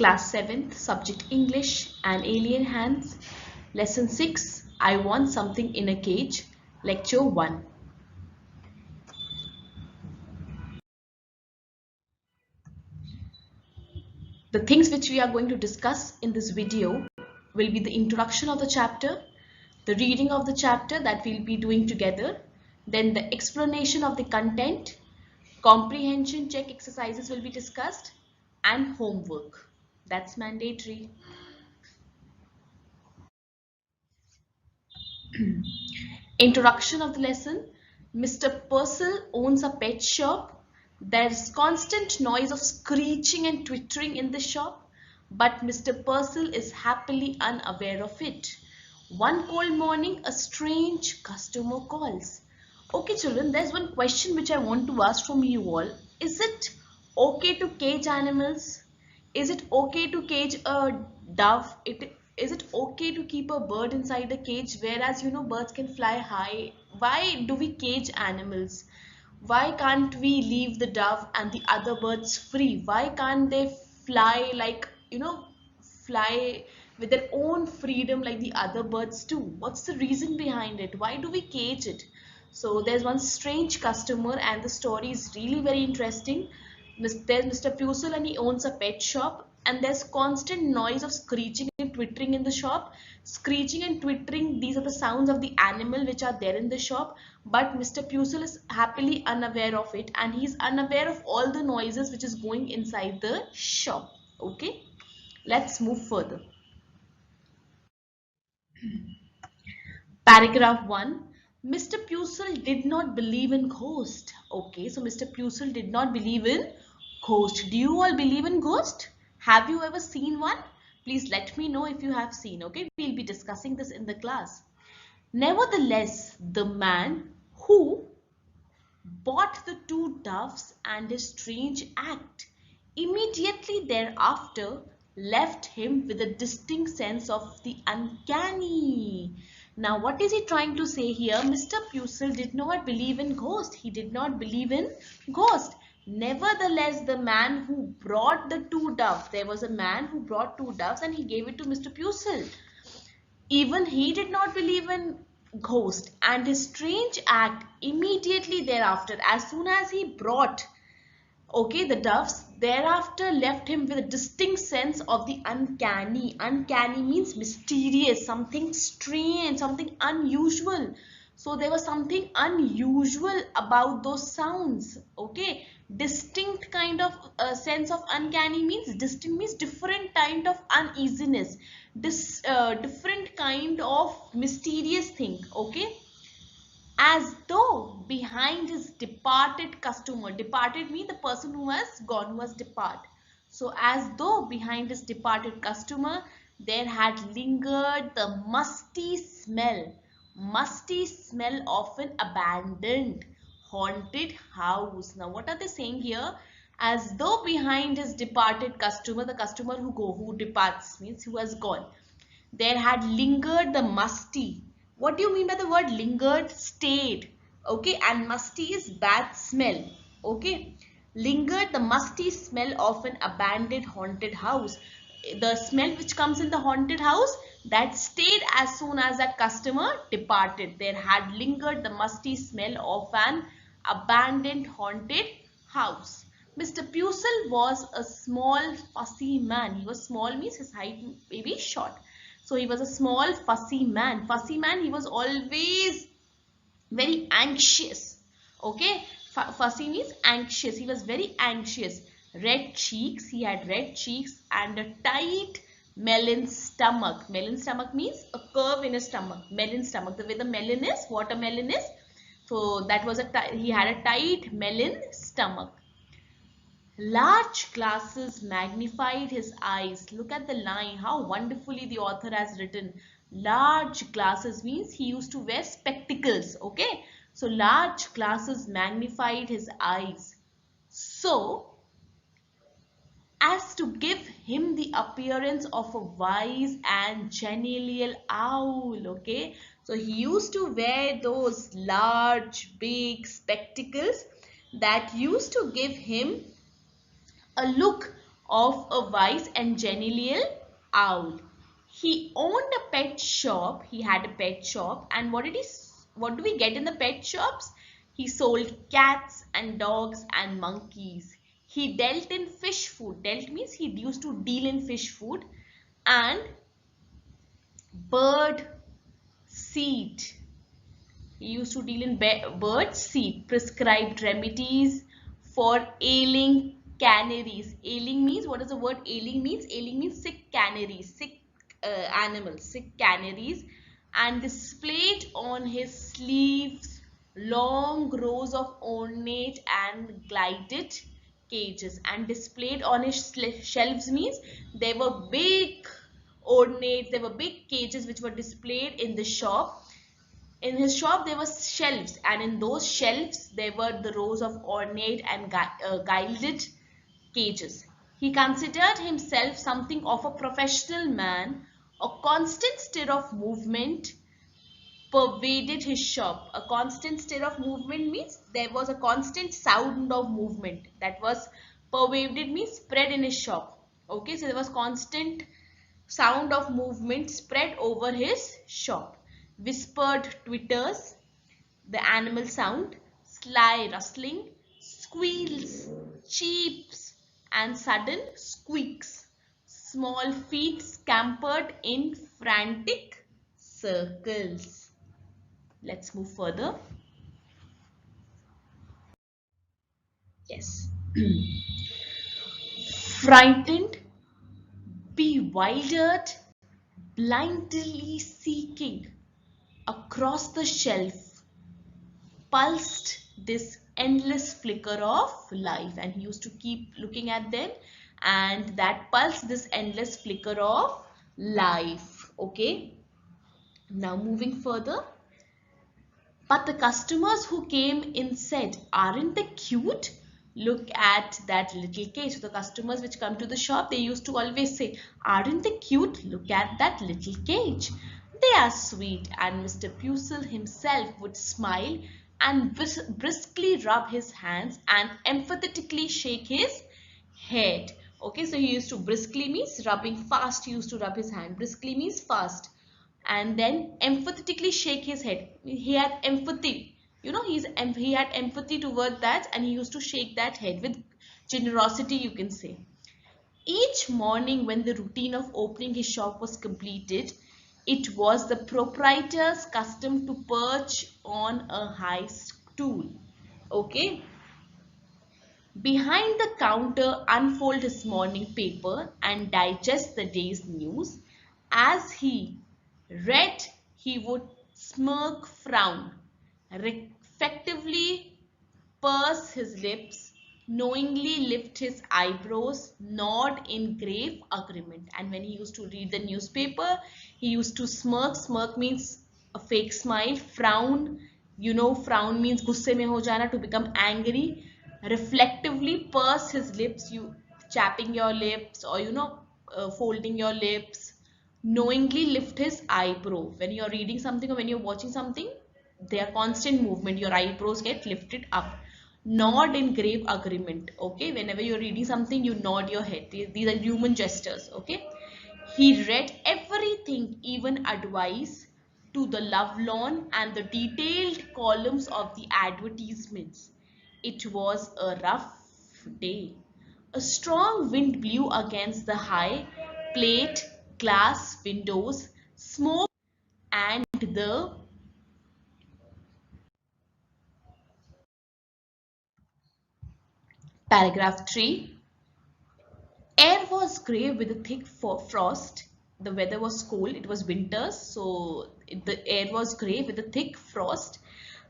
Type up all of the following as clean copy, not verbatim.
Class 7th, subject English and Alien Hands, Lesson 6, I Want Something in a Cage, Lecture 1. The things which we are going to discuss in this video will be the introduction of the chapter, the reading of the chapter that we'll be doing together, then the explanation of the content, comprehension check exercises will be discussed, and homework. That's mandatory. Introduction of the lesson. Mr. Purcell owns a pet shop. There's constant noise of screeching and twittering in the shop, but Mr. Purcell is happily unaware of it. One cold morning, a strange customer calls. Okay, children, there's one question which I want to ask from you all. Is it okay to cage animals? Is it okay to cage a dove? Is it okay to keep a bird inside a cage, whereas birds can fly high? Why do we cage animals? Why can't we leave the dove and the other birds free? Why can't they fly like fly with their own freedom like the other birds do? What's the reason behind it? Why do we cage it? So there's one strange customer and the story is really very interesting. There's Mr. Purcell and he owns a pet shop, and there's constant noise of screeching and twittering in the shop. Screeching and twittering, these are the sounds of the animal which are there in the shop, but Mr. Purcell is happily unaware of it, and he's unaware of all the noises which is going inside the shop. Okay, let's move further. Paragraph 1. Mr. Purcell did not believe in ghosts. Okay, so Mr. Purcell did not believe in ghost. Do you all believe in ghost? Have you ever seen one? Please let me know if you have seen. Okay, we'll be discussing this in the class. Nevertheless, the man who bought the two doves and his strange act immediately thereafter left him with a distinct sense of the uncanny. Now, what is he trying to say here? Mr. Purcell did not believe in ghost. He did not believe in ghost. Nevertheless, the man who brought the two doves, there was a man who brought two doves and he gave it to Mr. Purcell. Even he did not believe in ghost, and his strange act immediately thereafter, as soon as he brought the doves, thereafter left him with a distinct sense of the uncanny. Uncanny means mysterious, something strange, something unusual. So there was something unusual about those sounds. Okay, distinct kind of sense of uncanny means distinct means different kind of uneasiness, different kind of mysterious thing. Okay, as though behind his departed customer, departed means the person who has gone, who has departed. So as though behind his departed customer there had lingered the musty smell of an abandoned haunted house. Now what are they saying here? As though behind his departed customer, the customer who departs means who has gone, there had lingered the musty. What do you mean by the word lingered? Stayed. Okay, and musty is bad smell. Okay, lingered the musty smell of an abandoned haunted house. The smell which comes in the haunted house, that stayed as soon as that customer departed. There had lingered the musty smell of an abandoned haunted house. Mr. Purcell was a small fussy man. He was small means his height may be short. So he was a small fussy man. Fussy man, he was always very anxious. Okay, fussy means anxious. He was very anxious. Red cheeks, he had red cheeks and a tight melon stomach. Melon stomach means a curve in his stomach. Melon stomach, the way the melon is, watermelon is. So that was he had a tight melon stomach. Large glasses magnified his eyes. Look at the line, how wonderfully the author has written. Large glasses means he used to wear spectacles. Okay, so large glasses magnified his eyes, so as to give him the appearance of a wise and genial owl. Okay, so he used to wear those large big spectacles that used to give him a look of a wise and genial owl. He owned a pet shop. He had a pet shop, and what do we get in the pet shops? He sold cats and dogs and monkeys. He dealt in fish food. Dealt means he used to deal in fish food and bird seed. He used to deal in bird seed, prescribed remedies for ailing canaries. Ailing means, what does the word ailing means? Ailing means sick canaries, sick animals, sick canaries, and displayed on his sleeves long rows of ornate and gilded cages. And displayed on his shelves means there were big ornate, there were big cages which were displayed in the shop. In his shop there were shelves, and in those shelves there were the rows of ornate and gilded cages. He considered himself something of a professional man. A constant stir of movement pervaded his shop. A constant stir of movement means there was a constant sound of movement that was pervaded means spread in his shop. Okay, so there was constant sound of movement spread over his shop. Whispered twitters, the animal sound, sly rustling, squeals, cheeps, and sudden squeaks. Small feet scampered in frantic circles. Let's move further. Yes. Frightened, bewildered, blindly seeking across the shelf, pulsed this endless flicker of life, and he used to keep looking at them, and that pulsed this endless flicker of life. Okay, now moving further. But the customers who came in said, aren't they cute? Look at that little cage. So the customers which come to the shop, they used to always say, aren't they cute? Look at that little cage. They are sweet. And Mr. Purcell himself would smile and briskly rub his hands and emphatically shake his head. Okay, so he used to briskly means rubbing fast. He used to rub his hand. Briskly means fast. And then emphatically shake his head. He had empathy. You know, he had empathy toward that, and he used to shake that head with generosity, you can say. Each morning when the routine of opening his shop was completed, it was the proprietor's custom to perch on a high stool. Okay. Behind the counter, unfold his morning paper and digest the day's news. As he read, he would smirk, frown, reflectively purse his lips, knowingly lift his eyebrows, nod in grave agreement. And when he used to read the newspaper, he used to smirk. Smirk means a fake smile. Frown, you know, frown means gusse mein ho jana, to become angry. Reflectively purse his lips, you chapping your lips, or folding your lips. Knowingly lift his eyebrow. When you're reading something or when you're watching something, they are constant movement. Your eyebrows get lifted up. Nod in grave agreement. Okay, whenever you're reading something, you nod your head. These are human gestures. Okay, he read everything, even advice to the lovelorn and the detailed columns of the advertisements. It was a rough day. A strong wind blew against the high plate glass windows, smoke, and the paragraph 3. Air was grey with a thick frost. The weather was cold. It was winter, so the air was grey with a thick frost.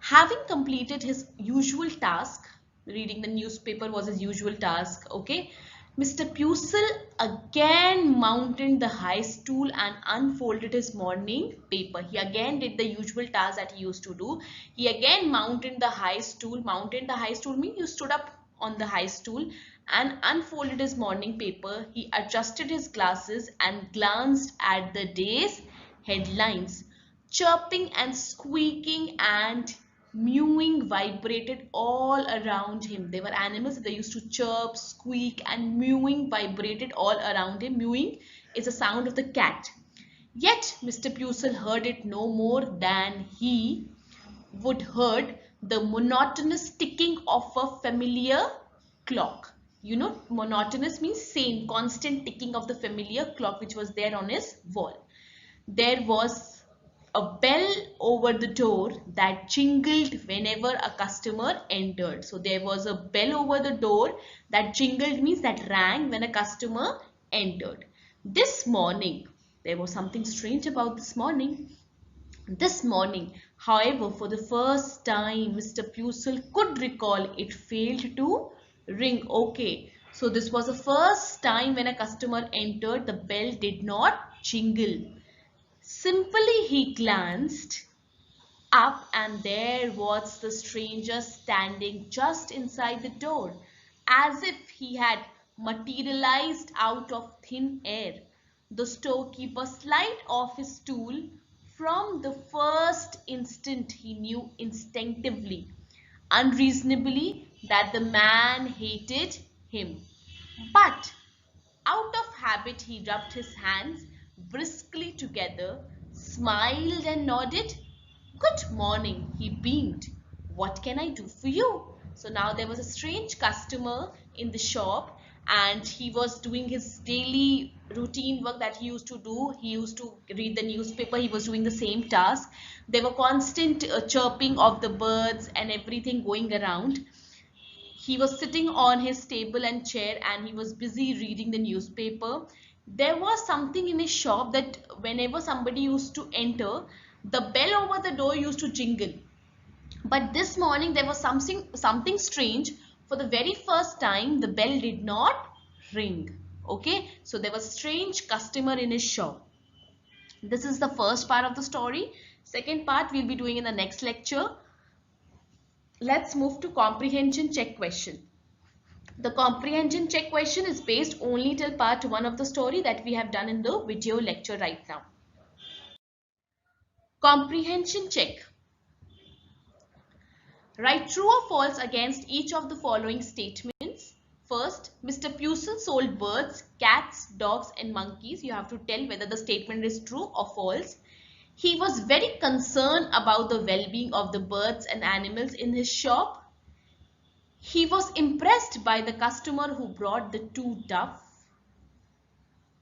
Having completed his usual task, reading the newspaper was his usual task. Okay, Mr. Purcell again mounted the high stool and unfolded his morning paper. He again did the usual task that he used to do. He again mounted the high stool. Mounted the high stool means you stood up on the high stool and unfolded his morning paper. He adjusted his glasses and glanced at the day's headlines, chirping and squeaking and Mewing vibrated all around him. There were animals that they used to chirp, squeak, and mewing vibrated all around him. Mewing is a sound of the cat. Yet Mr. Purcell heard it no more than he would heard the monotonous ticking of a familiar clock. You know, monotonous means same, constant ticking of the familiar clock which was there on his wall. There was a bell over the door that jingled whenever a customer entered. So there was a bell over the door that jingled means that rang when a customer entered. This morning, there was something strange about this morning. This morning, however, for the first time, Mr. Purcell could recall it failed to ring. Okay, so this was the first time when a customer entered, the bell did not jingle. Simply he glanced up and there was the stranger standing just inside the door, as if he had materialized out of thin air. The storekeeper slid off his stool. From the first instant he knew instinctively, unreasonably, that the man hated him. But out of habit he rubbed his hands briskly together, smiled and nodded. "Good morning," he beamed. "What can I do for you?" So now there was a strange customer in the shop and he was doing his daily routine work that he used to do. He used to read the newspaper. He was doing the same task. There were constant chirping of the birds and everything going around. He was sitting on his table and chair and he was busy reading the newspaper. There was something in his shop that whenever somebody used to enter, the bell over the door used to jingle. But this morning there was something strange. For the very first time, the bell did not ring. Okay, so there was a strange customer in his shop. This is the first part of the story. Second part we'll be doing in the next lecture. Let's move to comprehension check question. The comprehension check question is based only till part 1 of the story that we have done in the video lecture right now. Comprehension check. Write true or false against each of the following statements. First, Mr. Purcell sold birds, cats, dogs and monkeys. You have to tell whether the statement is true or false. He was very concerned about the well-being of the birds and animals in his shop. He was impressed by the customer who brought the 2 doves.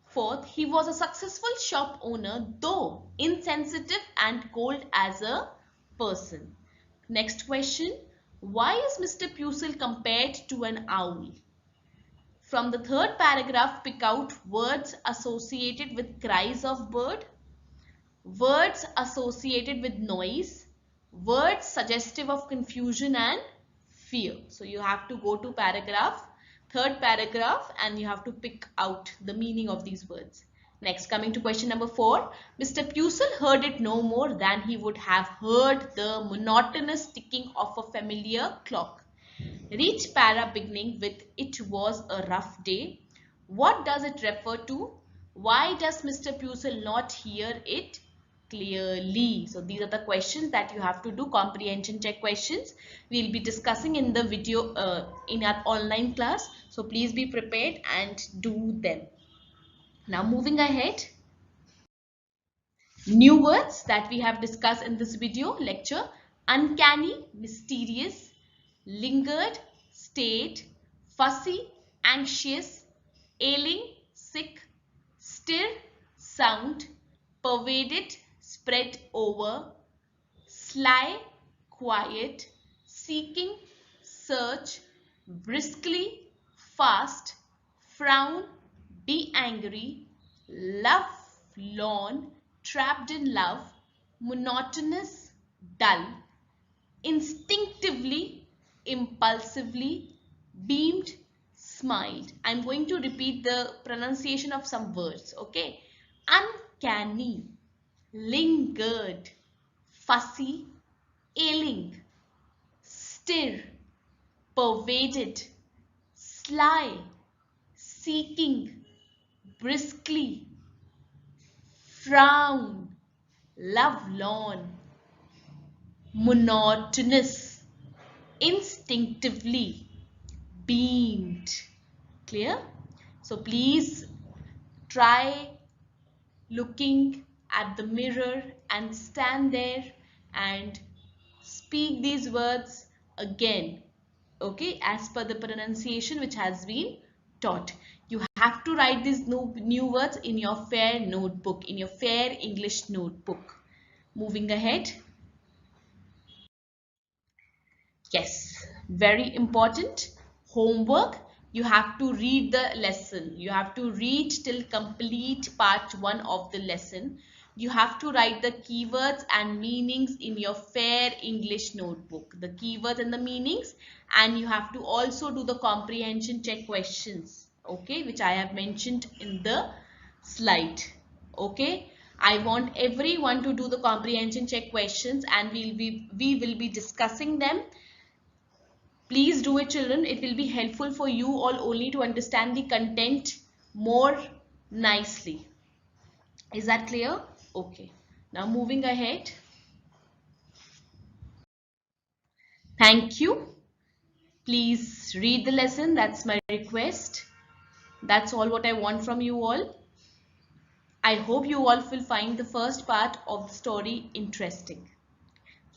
Fourth, he was a successful shop owner, though insensitive and cold as a person. Next question, why is Mr. Purcell compared to an owl? From the third paragraph, pick out words associated with cries of bird, words associated with noise, words suggestive of confusion and fear. So you have to go to third paragraph and you have to pick out the meaning of these words. Next, coming to question number 4, Mr. Purcell heard it no more than he would have heard the monotonous ticking of a familiar clock. Read para beginning with "It was a rough day." What does it refer to? Why does Mr. Purcell not hear it clearly? So these are the questions that you have to do, comprehension check questions. We'll be discussing in the video in our online class. So please be prepared and do them. Now moving ahead, new words that we have discussed in this video lecture: uncanny, mysterious, lingered, stayed, fussy, anxious, ailing, sick, stir, sound, pervaded, spread over, sly, quiet, seeking, search, briskly, fast, frown, be angry, love, lorn, trapped in love, monotonous, dull, instinctively, impulsively, beamed, smiled. I'm going to repeat the pronunciation of some words, okay? Uncanny, lingered, fussy, ailing, stir, pervaded, sly, seeking, briskly, frown, lovelorn, monotonous, instinctively, beamed. Clear? So please try looking at the mirror and stand there and speak these words again, okay, as per the pronunciation which has been taught. You have to write these new words in your fair notebook, in your fair English notebook. Moving ahead. Yes, very important. Homework. You have to read the lesson. You have to read till complete part 1 of the lesson. You have to write the keywords and meanings in your fair English notebook. The keywords and the meanings, and you have to also do the comprehension check questions, okay, which I have mentioned in the slide. Okay, I want everyone to do the comprehension check questions, and we will be discussing them. Please do it, children. It will be helpful for you all only to understand the content more nicely. Is that clear? Okay. Now moving ahead. Thank you. Please read the lesson. That's my request. That's all what I want from you all. I hope you all will find the first part of the story interesting.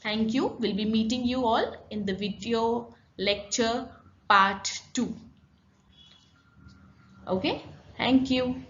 Thank you. We'll be meeting you all in the video lecture part 2. Okay. Thank you.